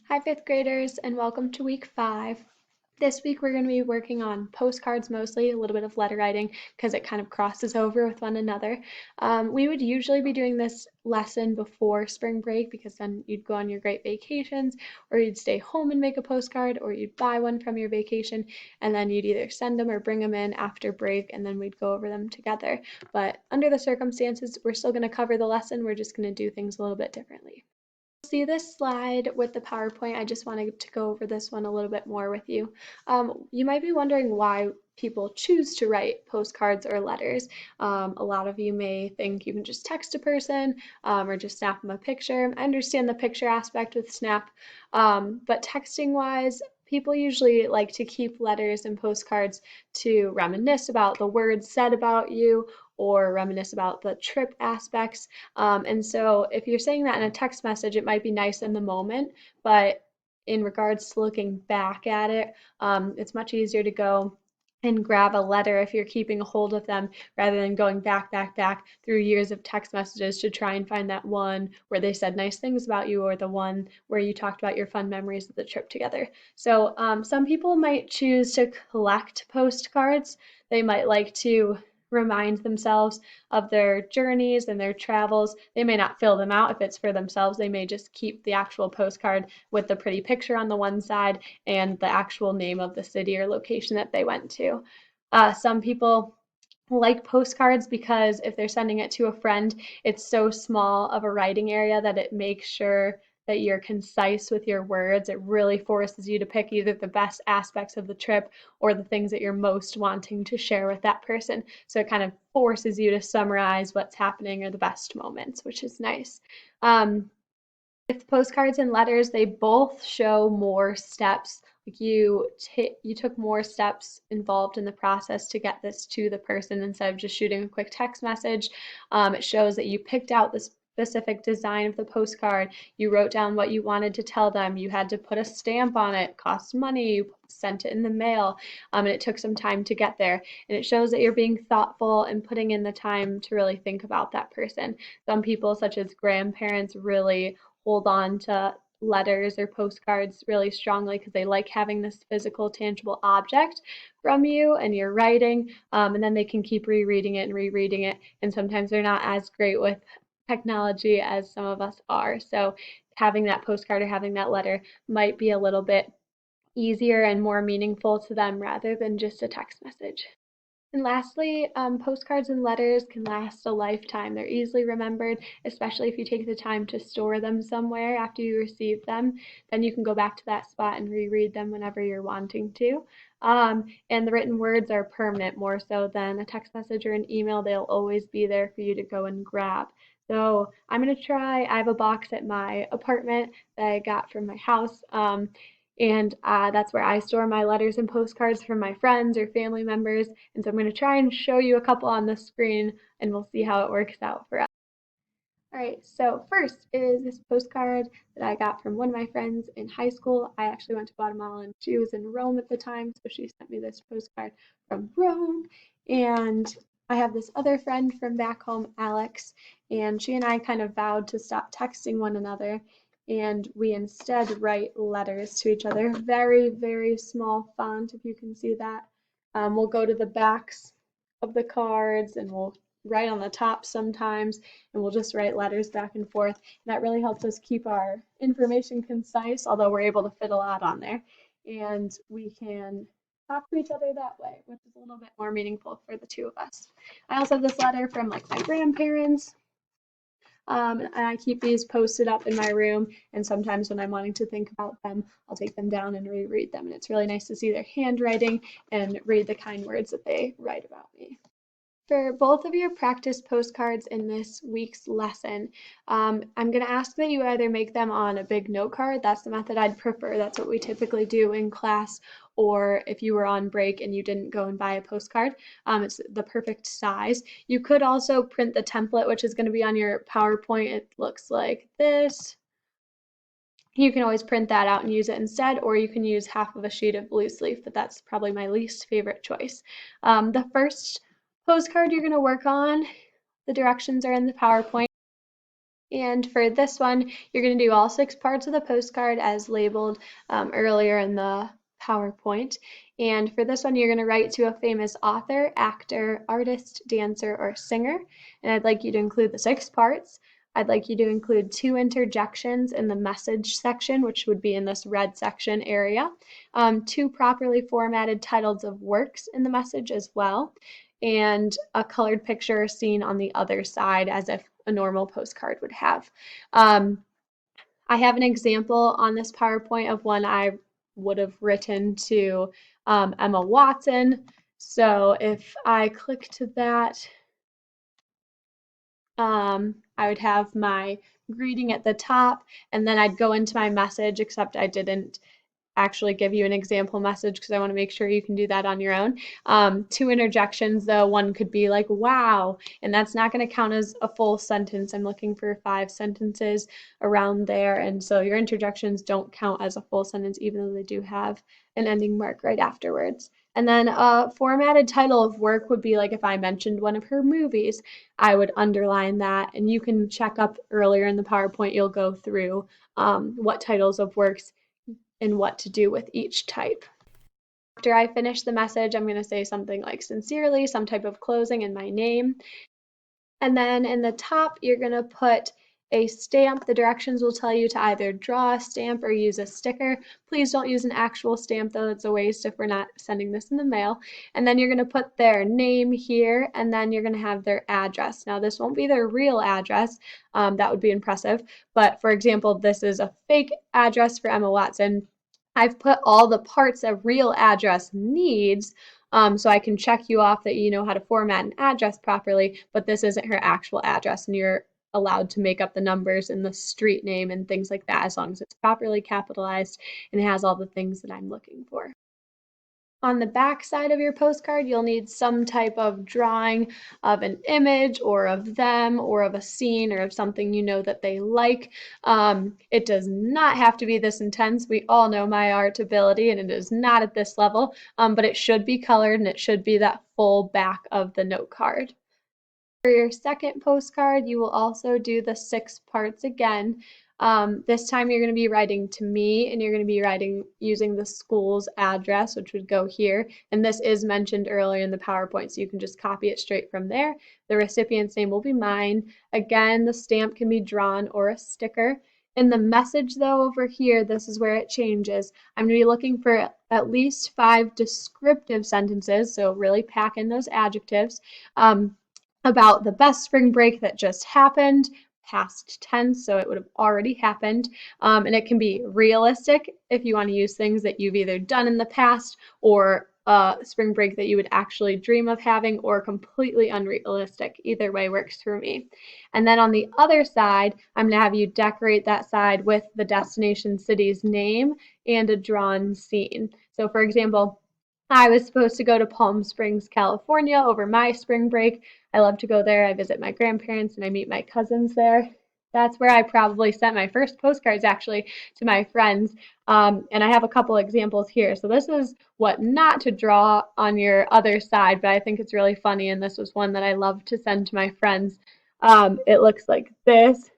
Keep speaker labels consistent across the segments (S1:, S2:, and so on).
S1: Hi, fifth graders, and welcome to week 5. This week we're going to be working on postcards mostly, a little bit of letter writing because it kind of crosses over with one another. We would usually be doing this lesson before spring break because then you'd go on your great vacations, or you'd stay home and make a postcard, or you'd buy one from your vacation, and then you'd either send them or bring them in after break, and then we'd go over them together. But under the circumstances, we're still going to cover the lesson, we're just going to do things a little bit differently. See this slide with the PowerPoint. I just wanted to go over this one a little bit more with you. You might be wondering why people choose to write postcards or letters. A lot of you may think you can just text a person or just snap them a picture. I understand the picture aspect with Snap, but texting wise, people usually like to keep letters and postcards to reminisce about the words said about you or reminisce about the trip aspects. And so if you're saying that in a text message, it might be nice in the moment, but in regards to looking back at it, it's much easier to go and grab a letter if you're keeping a hold of them rather than going back through years of text messages to try and find that one where they said nice things about you or the one where you talked about your fun memories of the trip together. So some people might choose to collect postcards. They might like to remind themselves of their journeys and their travels. They may not fill them out if it's for themselves. They may just keep the actual postcard with the pretty picture on the one side and the actual name of the city or location that they went to. Some people like postcards because if they're sending it to a friend, it's so small of a writing area that it makes sure that you're concise with your words. It really forces you to pick either the best aspects of the trip or the things that you're most wanting to share with that person. So it kind of forces you to summarize what's happening or the best moments, which is nice. With postcards and letters, they both show more steps. Like you took more steps involved in the process to get this to the person instead of just shooting a quick text message. It shows that you picked out the specific design of the postcard. You wrote down what you wanted to tell them. You had to put a stamp on it, cost money, you sent it in the mail, and it took some time to get there. And it shows that you're being thoughtful and putting in the time to really think about that person. Some people, such as grandparents, really hold on to letters or postcards really strongly because they like having this physical, tangible object from you and your writing, and then they can keep rereading it and rereading it. And sometimes they're not as great with technology as some of us are. So having that postcard or having that letter might be a little bit easier and more meaningful to them rather than just a text message. And lastly, postcards and letters can last a lifetime. They're easily remembered, especially if you take the time to store them somewhere after you receive them. Then you can go back to that spot and reread them whenever you're wanting to. And the written words are permanent more so than a text message or an email. They'll always be there for you to go and grab. So I'm going to try. I have a box at my apartment that I got from my house. And that's where I store my letters and postcards from my friends or family members. And so I'm going to try and show you a couple on the screen and we'll see how it works out for us. All right, so first is this postcard that I got from one of my friends in high school. I actually went to Guatemala and she was in Rome at the time, so she sent me this postcard from Rome. And I have this other friend from back home, Alex, and she and I kind of vowed to stop texting one another and we instead write letters to each other. Very, very small font, if you can see that. We'll go to the backs of the cards and we'll write on the top sometimes, and we'll just write letters back and forth. And that really helps us keep our information concise, although we're able to fit a lot on there. And we can talk to each other that way, which is a little bit more meaningful for the two of us. I also have this letter from like my grandparents. And I keep these posted up in my room, and sometimes when I'm wanting to think about them, I'll take them down and reread them. And it's really nice to see their handwriting and read the kind words that they write about me. For both of your practice postcards in this week's lesson, I'm going to ask that you either make them on a big note card. That's the method I'd prefer. That's what we typically do in class. Or if you were on break and you didn't go and buy a postcard, it's the perfect size. You could also print the template, which is going to be on your PowerPoint. It looks like this. You can always print that out and use it instead, or you can use half of a sheet of loose leaf, but that's probably my least favorite choice. The first postcard you're going to work on, the directions are in the PowerPoint, And for this one, you're going to do all 6 parts of the postcard as labeled earlier in the PowerPoint. And for this one, you're going to write to a famous author, actor, artist, dancer, or singer. And I'd like you to include the 6 parts. I'd like you to include 2 interjections in the message section, which would be in this red section area, 2 properly formatted titles of works in the message as well, and a colored picture seen on the other side as if a normal postcard would have. I have an example on this PowerPoint of one I would have written to Emma Watson. So if I click to that, I would have my greeting at the top, and then I'd go into my message, except I didn't actually give you an example message because I want to make sure you can do that on your own. 2 interjections though, one could be like, wow, and that's not going to count as a full sentence. I'm looking for 5 sentences around there, and so your interjections don't count as a full sentence even though they do have an ending mark right afterwards. And then a formatted title of work would be like if I mentioned one of her movies, I would underline that, and you can check up earlier in the PowerPoint, you'll go through what titles of works and what to do with each type. After I finish the message, I'm going to say something like sincerely, some type of closing, and my name. And then in the top, you're going to put a stamp. The directions will tell you to either draw a stamp or use a sticker. Please don't use an actual stamp though, it's a waste if we're not sending this in the mail. And then you're going to put their name here, and then you're going to have their address. Now this won't be their real address, that would be impressive, but for example, this is a fake address for Emma Watson. I've put all the parts a real address needs, so I can check you off that you know how to format an address properly, but this isn't her actual address, and you're allowed to make up the numbers and the street name and things like that as long as it's properly capitalized and has all the things that I'm looking for. On the back side of your postcard, you'll need some type of drawing of an image or of them or of a scene or of something you know that they like. It does not have to be this intense. We all know my art ability, and it is not at this level, but it should be colored and it should be that full back of the note card. For your second postcard, you will also do the 6 parts again. This time you're going to be writing to me, and you're going to be writing using the school's address, which would go here. And this is mentioned earlier in the PowerPoint, so you can just copy it straight from there. The recipient's name will be mine. Again, the stamp can be drawn or a sticker. In the message though, over here, this is where it changes. I'm going to be looking for at least 5 descriptive sentences, so really pack in those adjectives. About the best spring break that just happened, past tense, so it would have already happened. And it can be realistic if you want to use things that you've either done in the past or spring break that you would actually dream of having, or completely unrealistic. Either way works for me. And then on the other side, I'm going to have you decorate that side with the destination city's name and a drawn scene. So for example, I was supposed to go to Palm Springs, California over my spring break. I love to go there. I visit my grandparents and I meet my cousins there. That's where I probably sent my first postcards actually to my friends. And I have a couple examples here. So this is what not to draw on your other side, but I think it's really funny. And this was one that I love to send to my friends. It looks like this.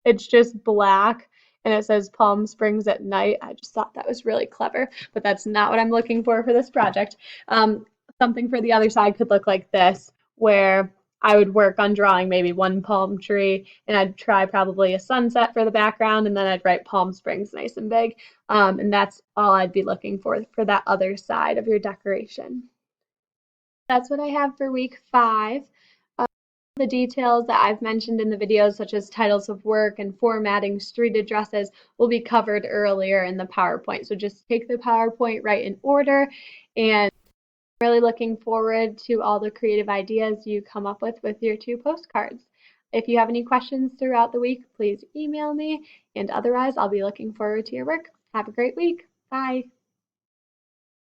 S1: It's just black and it says Palm Springs at night. I just thought that was really clever, but that's not what I'm looking for this project. Something for the other side could look like this, where I would work on drawing maybe one palm tree, and I'd try probably a sunset for the background, and then I'd write Palm Springs nice and big. And that's all I'd be looking for that other side of your decoration. That's what I have for week 5. The details that I've mentioned in the videos, such as titles of work and formatting street addresses, will be covered earlier in the PowerPoint. So just take the PowerPoint right in order, and I'm really looking forward to all the creative ideas you come up with your 2 postcards. If you have any questions throughout the week, please email me, and otherwise I'll be looking forward to your work. Have a great week. Bye.